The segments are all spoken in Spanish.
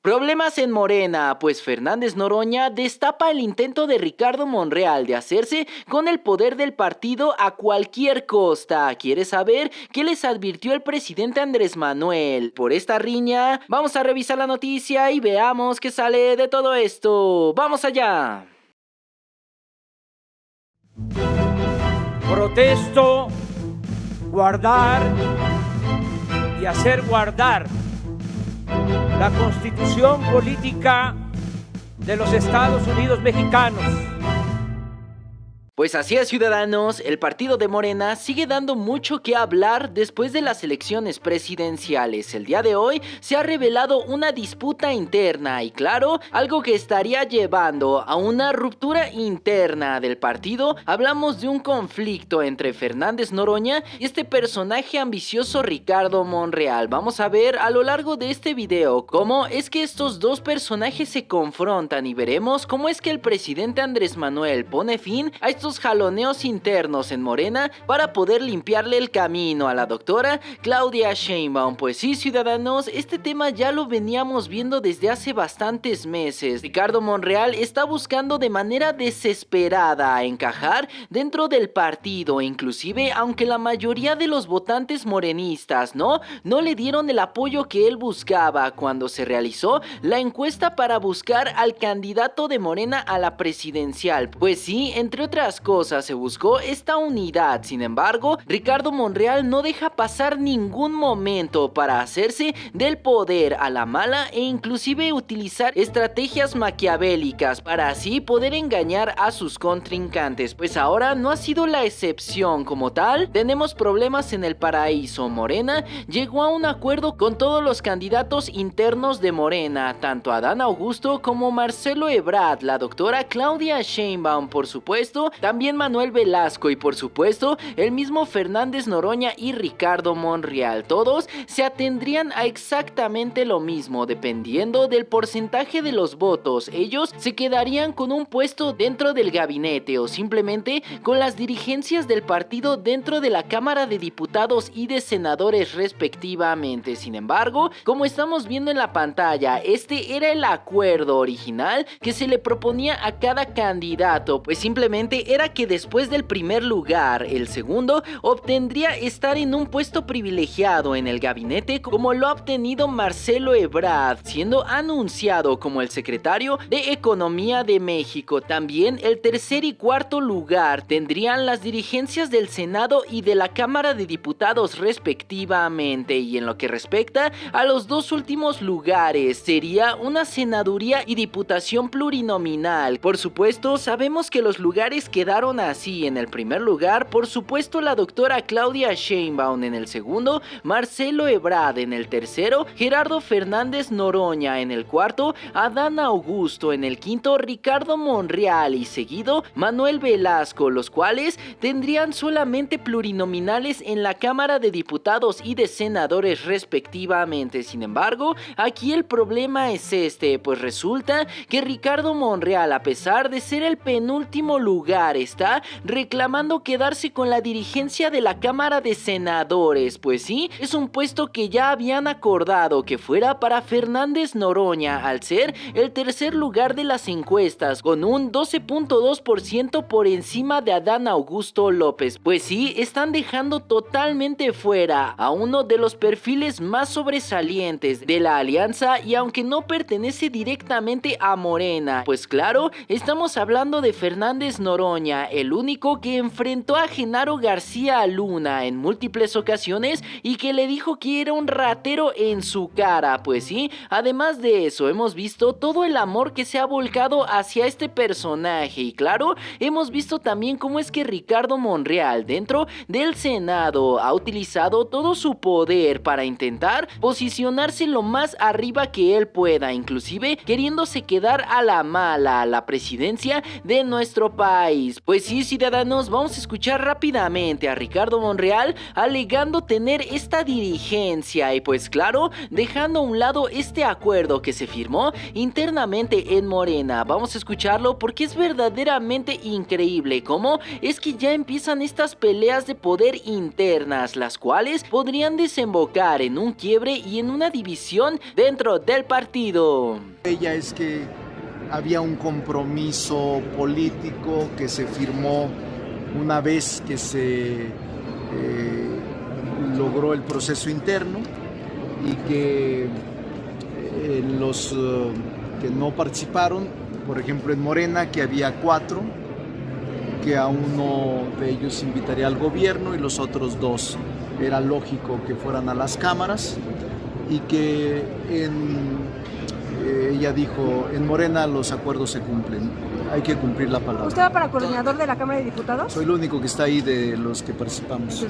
Problemas en Morena, pues Fernández Noroña destapa el intento de Ricardo Monreal de hacerse con el poder del partido a cualquier costa. ¿Quieres saber qué les advirtió el presidente Andrés Manuel? Por esta riña, vamos a revisar la noticia y veamos qué sale de todo esto. ¡Vamos allá! Protesto, guardar y hacer guardar la Constitución política de los Estados Unidos mexicanos. Pues así es, ciudadanos, el partido de Morena sigue dando mucho que hablar después de las elecciones presidenciales. El día de hoy se ha revelado una disputa interna y claro, algo que estaría llevando a una ruptura interna del partido. Hablamos de un conflicto entre Fernández Noroña y este personaje ambicioso Ricardo Monreal. Vamos a ver a lo largo de este video cómo es que estos dos personajes se confrontan y veremos cómo es que el presidente Andrés Manuel pone fin a estos jaloneos internos en Morena para poder limpiarle el camino a la doctora Claudia Sheinbaum. Pues sí, ciudadanos, este tema ya lo veníamos viendo desde hace bastantes meses. Ricardo Monreal está buscando de manera desesperada encajar dentro del partido, inclusive aunque la mayoría de los votantes morenistas no le dieron el apoyo que él buscaba cuando se realizó la encuesta para buscar al candidato de Morena a la presidencial. Pues sí, entre otras cosas se buscó esta unidad. Sin embargo, Ricardo Monreal no deja pasar ningún momento para hacerse del poder a la mala e inclusive utilizar estrategias maquiavélicas para así poder engañar a sus contrincantes. Pues ahora no ha sido la excepción. Como tal, tenemos problemas en el paraíso. Morena llegó a un acuerdo con todos los candidatos internos de Morena, tanto Adán Augusto como Marcelo Ebrard, la doctora Claudia Sheinbaum, por supuesto, también Manuel Velasco y por supuesto el mismo Fernández Noroña y Ricardo Monreal. Todos se atendrían a exactamente lo mismo, dependiendo del porcentaje de los votos. Ellos se quedarían con un puesto dentro del gabinete o simplemente con las dirigencias del partido dentro de la Cámara de Diputados y de Senadores respectivamente. Sin embargo, como estamos viendo en la pantalla, este era el acuerdo original que se le proponía a cada candidato, pues simplemente era que después del primer lugar, el segundo obtendría estar en un puesto privilegiado en el gabinete como lo ha obtenido Marcelo Ebrard, siendo anunciado como el secretario de Economía de México. También el tercer y cuarto lugar tendrían las dirigencias del Senado y de la Cámara de Diputados respectivamente, y en lo que respecta a los dos últimos lugares sería una senaduría y diputación plurinominal. Por supuesto, sabemos que los lugares quedaron así: en el primer lugar, por supuesto, la doctora Claudia Sheinbaum; en el segundo, Marcelo Ebrard; en el tercero, Gerardo Fernández Noroña; en el cuarto, Adán Augusto; en el quinto, Ricardo Monreal y seguido Manuel Velasco, los cuales tendrían solamente plurinominales en la Cámara de Diputados y de Senadores respectivamente. Sin embargo, aquí el problema es pues resulta que Ricardo Monreal, a pesar de ser el penúltimo lugar, está reclamando quedarse con la dirigencia de la Cámara de Senadores. Pues sí, es un puesto que ya habían acordado que fuera para Fernández Noroña, al ser el tercer lugar de las encuestas, con un 12.2% por encima de Adán Augusto López. Pues sí, están dejando totalmente fuera a uno de los perfiles más sobresalientes de la alianza, y aunque no pertenece directamente a Morena, pues claro, estamos hablando de Fernández Noroña, el único que enfrentó a Genaro García Luna en múltiples ocasiones y que le dijo que era un ratero en su cara. Pues sí, además de eso, hemos visto todo el amor que se ha volcado hacia este personaje, y claro, hemos visto también cómo es que Ricardo Monreal dentro del Senado ha utilizado todo su poder para intentar posicionarse lo más arriba que él pueda, inclusive queriéndose quedar a la mala a la presidencia de nuestro país. país. Pues sí, ciudadanos, vamos a escuchar rápidamente a Ricardo Monreal alegando tener esta dirigencia y pues claro, dejando a un lado este acuerdo que se firmó internamente en Morena. Vamos a escucharlo porque es verdaderamente increíble cómo es que ya empiezan estas peleas de poder internas, las cuales podrían desembocar en un quiebre y en una división dentro del partido. Ella es que había un compromiso político que se firmó una vez que se logró el proceso interno y que los que no participaron, por ejemplo en Morena, que había 4, que a uno de ellos invitaría al gobierno y los otros 2 era lógico que fueran a las cámaras, y que ella dijo, en Morena los acuerdos se cumplen, hay que cumplir la palabra. ¿Usted va para coordinador de la Cámara de Diputados? Soy el único que está ahí de los que participamos.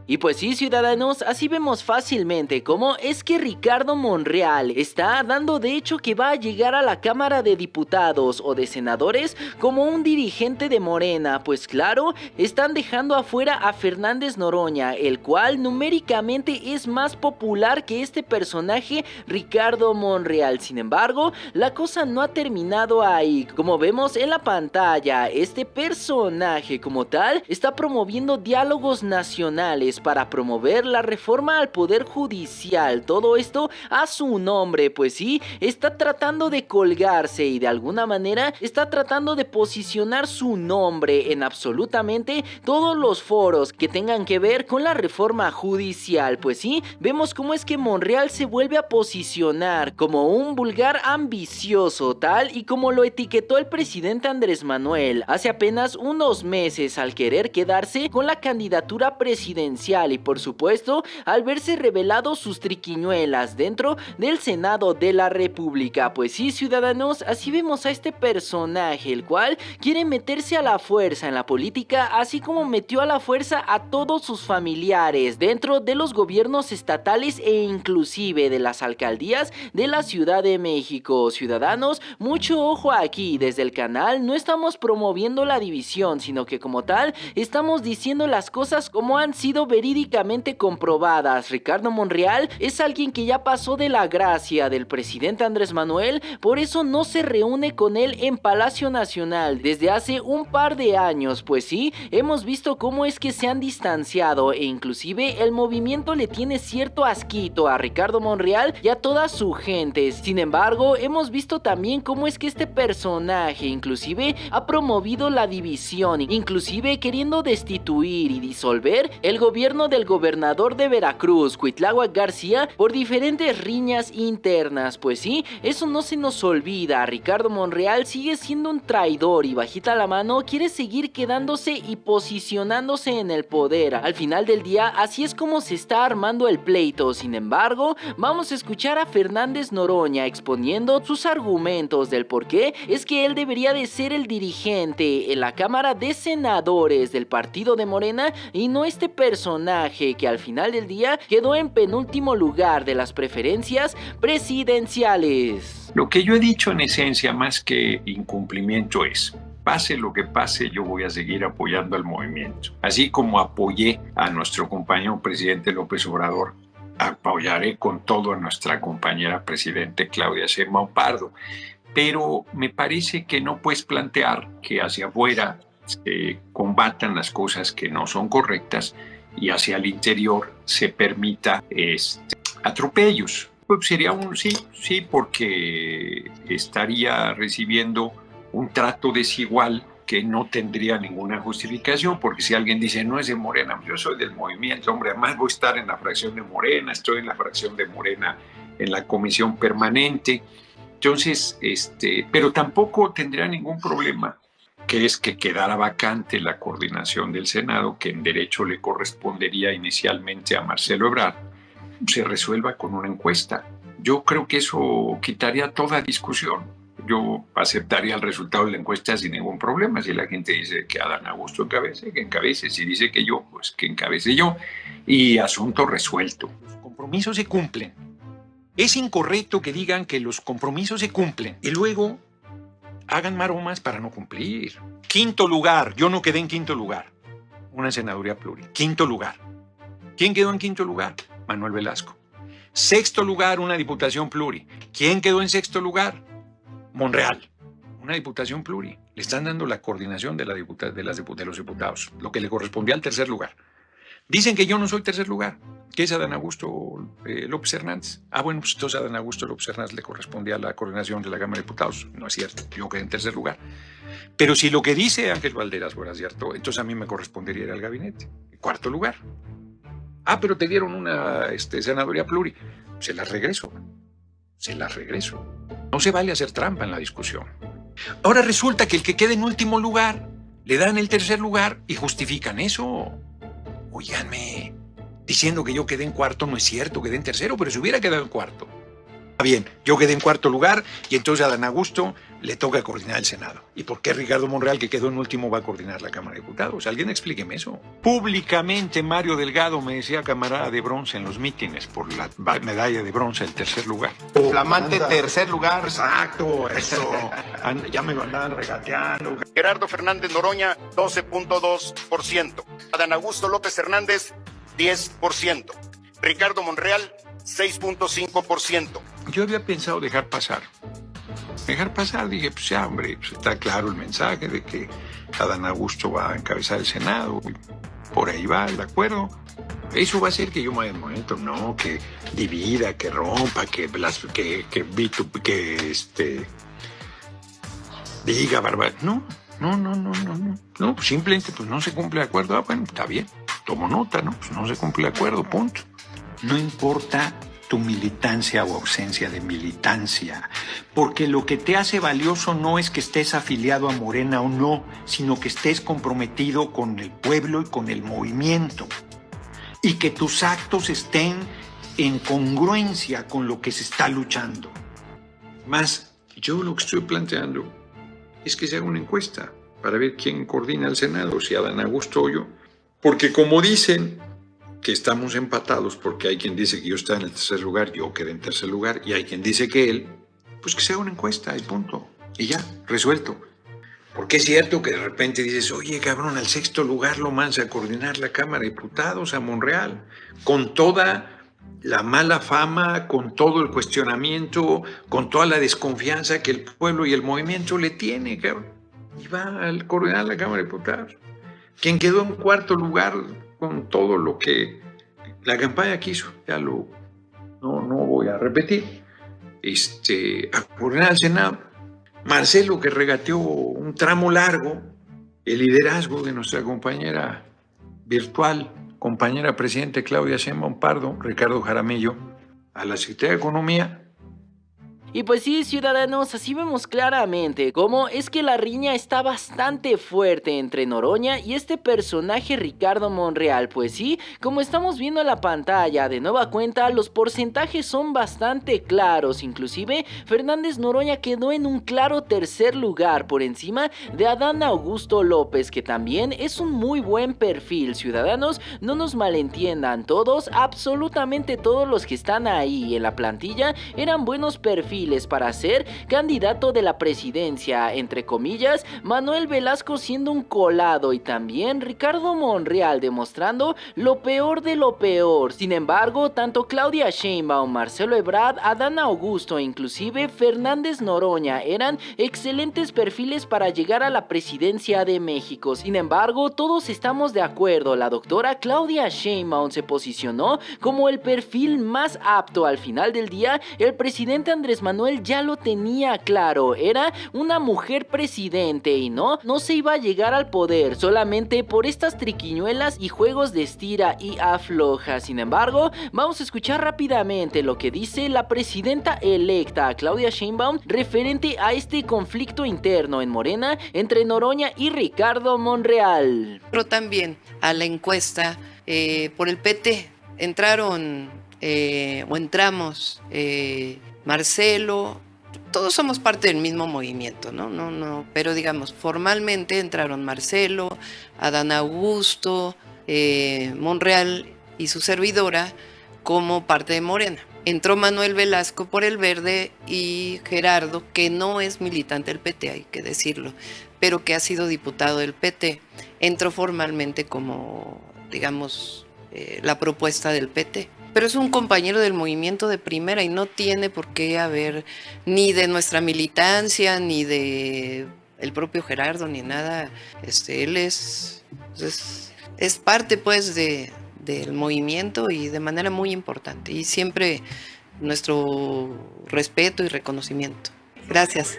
Y pues sí, ciudadanos, así vemos fácilmente cómo es que Ricardo Monreal está dando de hecho que va a llegar a la Cámara de Diputados o de Senadores como un dirigente de Morena, pues claro, están dejando afuera a Fernández Noroña, el cual numéricamente es más popular que este personaje Ricardo Monreal. Sin embargo, la cosa no ha terminado ahí. Como vemos en la pantalla, este personaje como tal está promoviendo diálogos nacionales para promover la reforma al poder judicial, todo esto a su nombre, pues sí, está tratando de colgarse y de alguna manera está tratando de posicionar su nombre en absolutamente todos los foros que tengan que ver con la reforma judicial, pues sí, vemos cómo es que Monreal se vuelve a posicionar como un vulgar ambicioso, tal y como lo etiquetó el presidente Andrés Manuel hace apenas unos meses al querer quedarse con la candidatura presidencial y por supuesto al verse revelado sus triquiñuelas dentro del Senado de la República. Pues sí, ciudadanos, así vemos a este personaje, el cual quiere meterse a la fuerza en la política, así como metió a la fuerza a todos sus familiares dentro de los gobiernos estatales e inclusive de las alcaldías de la Ciudad de México. Ciudadanos, mucho ojo aquí, desde el canal no estamos promoviendo la división, sino que como tal estamos diciendo las cosas como han sido verídicamente comprobadas. Ricardo Monreal es alguien que ya pasó de la gracia del presidente Andrés Manuel, por eso no se reúne con él en Palacio Nacional desde hace un par de años, pues sí, hemos visto cómo es que se han distanciado e inclusive el movimiento le tiene cierto asquito a Ricardo Monreal y a toda su gente. Sin embargo, hemos visto también cómo es que este personaje inclusive ha promovido la división, inclusive queriendo destituir y disolver el gobierno del gobernador de Veracruz, Cuitláhuac García, por diferentes riñas internas. Pues sí, eso no se nos olvida. Ricardo Monreal sigue siendo un traidor y bajita la mano quiere seguir quedándose y posicionándose en el poder. Al final del día, así es como se está armando el pleito. Sin embargo, vamos a escuchar a Fernández Noroña exponiendo sus argumentos del por qué es que él debería de ser el dirigente en la Cámara de Senadores del partido de Morena y no este personaje que al final del día quedó en penúltimo lugar de las preferencias presidenciales. Lo que yo he dicho en esencia, más que incumplimiento, es: pase lo que pase, yo voy a seguir apoyando al movimiento. Así como apoyé a nuestro compañero presidente López Obrador, apoyaré con todo a nuestra compañera presidente Claudia Sheinbaum Pardo. Pero me parece que no puedes plantear que hacia afuera se combatan las cosas que no son correctas y hacia el interior se permita atropellos. Pues sería un sí, porque estaría recibiendo un trato desigual que no tendría ninguna justificación, porque si alguien dice, no es de Morena, yo soy del movimiento, hombre, además voy a estar en la fracción de Morena, estoy en la fracción de Morena en la comisión permanente, entonces, pero tampoco tendría ningún problema, que es que quedara vacante la coordinación del Senado, que en derecho le correspondería inicialmente a Marcelo Ebrard, se resuelva con una encuesta. Yo creo que eso quitaría toda discusión. Yo aceptaría el resultado de la encuesta sin ningún problema. Si la gente dice que Adán Augusto encabece, que encabece. Si dice que yo, pues que encabece yo. Y asunto resuelto. Los compromisos se cumplen. Es incorrecto que digan que los compromisos se cumplen y luego hagan maromas para no cumplir. Quinto lugar, yo no quedé en quinto lugar. Una senaduría pluri. Quinto lugar. ¿Quién quedó en quinto lugar? Manuel Velasco. Sexto lugar, una diputación pluri. ¿Quién quedó en sexto lugar? Monreal. Una diputación pluri. Le están dando la coordinación de los diputados, lo que le correspondía al tercer lugar. Dicen que yo no soy tercer lugar, que es Adán Augusto López Hernández. Bueno, pues entonces a Adán Augusto López Hernández le correspondía la coordinación de la Cámara de Diputados. No es cierto, yo quedé en tercer lugar. Pero si lo que dice Ángel Valderas fuera cierto, entonces a mí me correspondería ir al gabinete. Cuarto lugar. Pero te dieron una senaduría pluri. Se las regreso. No se vale hacer trampa en la discusión. Ahora resulta que el que queda en último lugar, le dan el tercer lugar y justifican eso. Óiganme, diciendo que yo quedé en cuarto no es cierto, quedé en tercero, pero si hubiera quedado en cuarto. Está bien, yo quedé en cuarto lugar y entonces a Adán Augusto le toca coordinar el Senado. ¿Y por qué Ricardo Monreal, que quedó en último, va a coordinar la Cámara de Diputados? Alguien explíqueme eso. Públicamente Mario Delgado me decía camarada de bronce en los mítines por la medalla de bronce, el tercer lugar. Flamante tercer lugar. Exacto, eso. Ya me lo andaban regateando. Gerardo Fernández Noroña, 12.2%. Adán Augusto López Hernández, 10%. Ricardo Monreal, 6.5%. Yo había pensado dejar pasar, dije, pues ya, hombre, pues está claro el mensaje de que Adán Augusto va a encabezar el Senado, por ahí va el acuerdo. Eso va a hacer que yo me vaya al momento, no, que divida, que rompa, diga barbaridad. No, pues simplemente pues no se cumple el acuerdo. Bueno, está bien, tomo nota, ¿no? Pues no se cumple el acuerdo, punto. No importa tu militancia o ausencia de militancia, porque lo que te hace valioso no es que estés afiliado a Morena o no, sino que estés comprometido con el pueblo y con el movimiento, y que tus actos estén en congruencia con lo que se está luchando. Más, yo lo que estoy planteando es que se haga una encuesta para ver quién coordina el Senado, si Adán Augusto o yo, porque como dicen que estamos empatados, porque hay quien dice que yo estaba en el tercer lugar, yo quedé en tercer lugar, y hay quien dice que él, pues que se haga una encuesta y punto. Y ya, resuelto. Porque es cierto que de repente dices, oye, cabrón, al sexto lugar lo mandas a coordinar la Cámara de Diputados, a Monreal, con toda la mala fama, con todo el cuestionamiento, con toda la desconfianza que el pueblo y el movimiento le tiene, cabrón. Y va a coordinar la Cámara de Diputados. Quien quedó en cuarto lugar con todo lo que la campaña quiso, no voy a repetir, a coordinar al Senado. Marcelo, que regateó un tramo largo, el liderazgo de nuestra compañera virtual, compañera presidente Claudia Sheinbaum Pardo, Ricardo Jaramillo, a la Secretaría de Economía. Y pues sí, ciudadanos, así vemos claramente cómo es que la riña está bastante fuerte entre Noroña y este personaje Ricardo Monreal. Pues sí, como estamos viendo en la pantalla, de nueva cuenta, los porcentajes son bastante claros. Inclusive, Fernández Noroña quedó en un claro tercer lugar por encima de Adán Augusto López, que también es un muy buen perfil. Ciudadanos, no nos malentiendan, todos, absolutamente todos los que están ahí en la plantilla eran buenos perfiles para ser candidato de la presidencia, entre comillas, Manuel Velasco siendo un colado y también Ricardo Monreal demostrando lo peor de lo peor. Sin embargo, tanto Claudia Sheinbaum, Marcelo Ebrard, Adán Augusto e inclusive Fernández Noroña eran excelentes perfiles para llegar a la presidencia de México. Sin embargo, todos estamos de acuerdo, la doctora Claudia Sheinbaum se posicionó como el perfil más apto. Al final del día, el presidente Andrés Manuel ya lo tenía claro, era una mujer presidente y no se iba a llegar al poder solamente por estas triquiñuelas y juegos de estira y afloja. Sin embargo, vamos a escuchar rápidamente lo que dice la presidenta electa Claudia Sheinbaum referente a este conflicto interno en Morena entre Noroña y Ricardo Monreal. Pero también a la encuesta por el PT entramos Marcelo, todos somos parte del mismo movimiento, ¿no? Pero digamos, formalmente entraron Marcelo, Adán Augusto, Monreal y su servidora como parte de Morena. Entró Manuel Velasco por el Verde y Gerardo, que no es militante del PT, hay que decirlo, pero que ha sido diputado del PT, entró formalmente como, digamos, la propuesta del PT. Pero es un compañero del movimiento de primera y no tiene por qué haber ni de nuestra militancia, ni de el propio Gerardo, ni nada. Él es parte, pues, del movimiento y de manera muy importante. Y siempre nuestro respeto y reconocimiento. Gracias.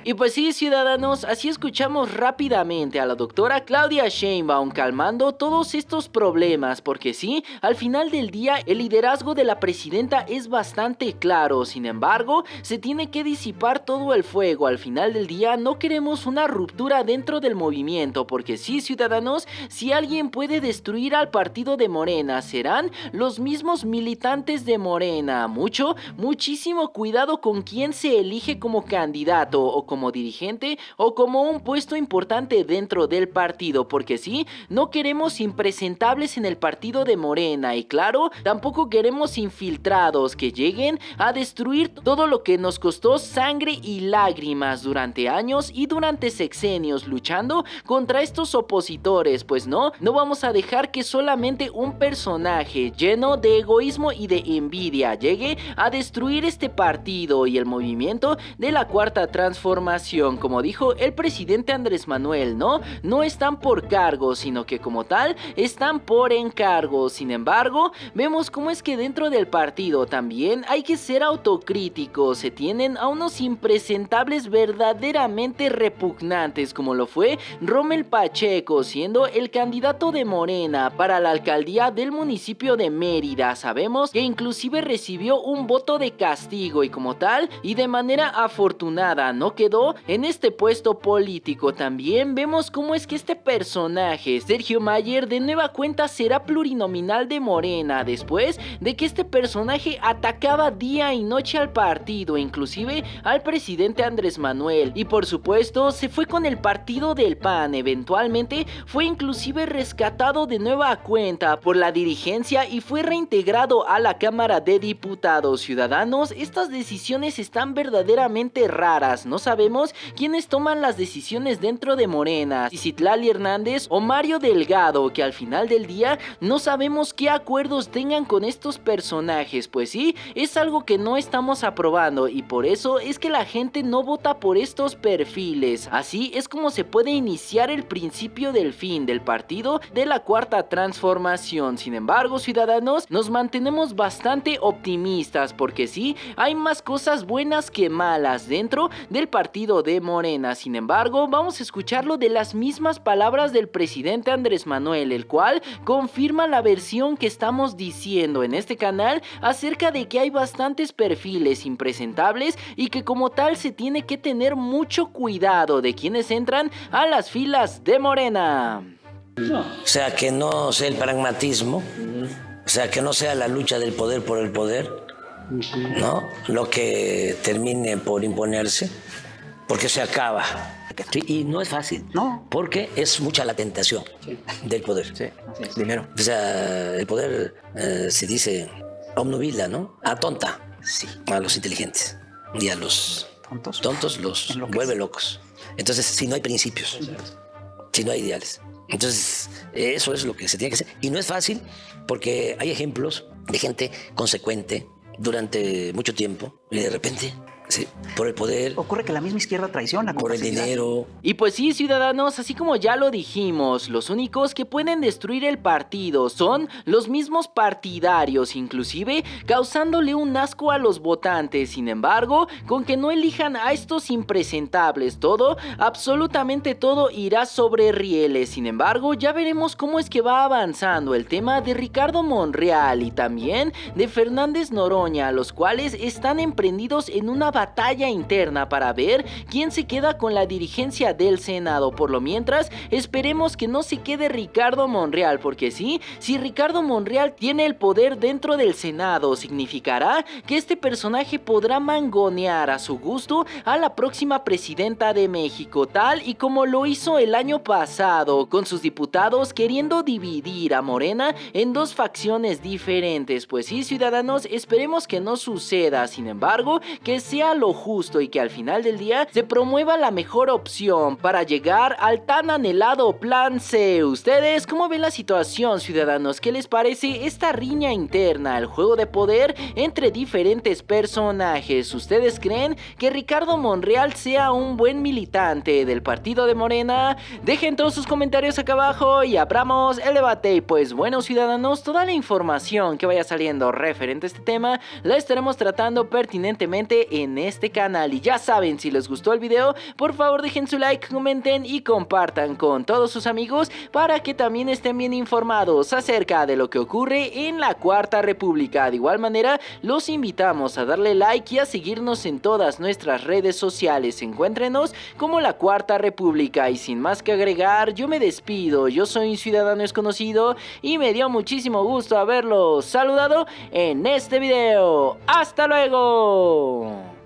Y pues sí, ciudadanos, así escuchamos rápidamente a la doctora Claudia Sheinbaum calmando todos estos problemas, porque sí, al final del día el liderazgo de la presidenta es bastante claro. Sin embargo, se tiene que disipar todo el fuego. Al final del día no queremos una ruptura dentro del movimiento, porque sí, ciudadanos, si alguien puede destruir al partido de Morena, serán los mismos militantes de Morena. Muchísimo cuidado con quién se elige como candidato o como dirigente o como un puesto importante dentro del partido, porque sí, no queremos impresentables en el partido de Morena y claro, tampoco queremos infiltrados que lleguen a destruir todo lo que nos costó sangre y lágrimas durante años y durante sexenios luchando contra estos opositores. Pues no vamos a dejar que solamente un personaje lleno de egoísmo y de envidia llegue a destruir este partido y el movimiento de la Cuarta Transformación. Como dijo el presidente Andrés Manuel, no están por cargo, sino que como tal están por encargo. Sin embargo, vemos cómo es que dentro del partido también hay que ser autocríticos. Se tienen a unos impresentables verdaderamente repugnantes, como lo fue Rommel Pacheco, siendo el candidato de Morena para la alcaldía del municipio de Mérida. Sabemos que inclusive recibió un voto de castigo y como tal y de manera afortunada no quedó en este puesto político. También vemos cómo es que este personaje, Sergio Mayer, de nueva cuenta será plurinominal de Morena, después de que este personaje atacaba día y noche al partido, inclusive al presidente Andrés Manuel, y por supuesto se fue con el partido del PAN. Eventualmente fue inclusive rescatado de nueva cuenta por la dirigencia y fue reintegrado a la Cámara de Diputados. Ciudadanos, estas decisiones están verdaderamente raras. No sabemos quiénes toman las decisiones dentro de Morena, si Citlali Hernández o Mario Delgado, que al final del día no sabemos qué acuerdos tengan con estos personajes. Pues sí, es algo que no estamos aprobando y por eso es que la gente no vota por estos perfiles. Así es como se puede iniciar el principio del fin del partido de la Cuarta Transformación. Sin embargo, ciudadanos, nos mantenemos bastante optimistas porque sí, hay más cosas buenas que malas dentro del partido de Morena. Sin embargo, vamos a escucharlo de las mismas palabras del presidente Andrés Manuel, el cual confirma la versión que estamos diciendo en este canal acerca de que hay bastantes perfiles impresentables y que como tal se tiene que tener mucho cuidado de quienes entran a las filas de Morena. O sea, que no sea el pragmatismo, o sea, que no sea la lucha del poder por el poder, ¿no? Lo que termine por imponerse, porque se acaba. Sí, y no es fácil, no, porque es mucha la tentación del poder. Sí, dinero. O sea, el poder se dice obnubila, ¿no? Atonta, sí, a los inteligentes y a los tontos los vuelve locos. Entonces, si no hay principios, si no hay ideales, entonces eso es lo que se tiene que hacer. Y no es fácil porque hay ejemplos de gente consecuente durante mucho tiempo y de repente, sí, por el poder. Ocurre que la misma izquierda traiciona. Por el dinero. Y pues sí, ciudadanos, así como ya lo dijimos, los únicos que pueden destruir el partido son los mismos partidarios, inclusive causándole un asco a los votantes. Sin embargo, con que no elijan a estos impresentables, todo, absolutamente todo irá sobre rieles. Sin embargo, ya veremos cómo es que va avanzando el tema de Ricardo Monreal y también de Fernández Noroña, los cuales están emprendidos en una batalla interna para ver quién se queda con la dirigencia del Senado. Por lo mientras, esperemos que no se quede Ricardo Monreal, porque si Ricardo Monreal tiene el poder dentro del Senado, significará que este personaje podrá mangonear a su gusto a la próxima presidenta de México, tal y como lo hizo el año pasado, con sus diputados queriendo dividir a Morena en dos facciones diferentes. Pues sí, ciudadanos, esperemos que no suceda. Sin embargo, que sea lo justo y que al final del día se promueva la mejor opción para llegar al tan anhelado plan C. ¿Ustedes cómo ven la situación, ciudadanos? ¿Qué les parece esta riña interna, el juego de poder entre diferentes personajes? ¿Ustedes creen que Ricardo Monreal sea un buen militante del partido de Morena? Dejen todos sus comentarios acá abajo y abramos el debate. Y pues bueno, ciudadanos, toda la información que vaya saliendo referente a este tema la estaremos tratando pertinentemente en este canal. Y ya saben, si les gustó el video, por favor dejen su like, comenten y compartan con todos sus amigos para que también estén bien informados acerca de lo que ocurre en la Cuarta República. De igual manera, los invitamos a darle like y a seguirnos en todas nuestras redes sociales. Encuéntrenos como la Cuarta República. Y sin más que agregar, yo me despido. Yo soy un ciudadano desconocido y me dio muchísimo gusto haberlos saludado en este video. ¡Hasta luego!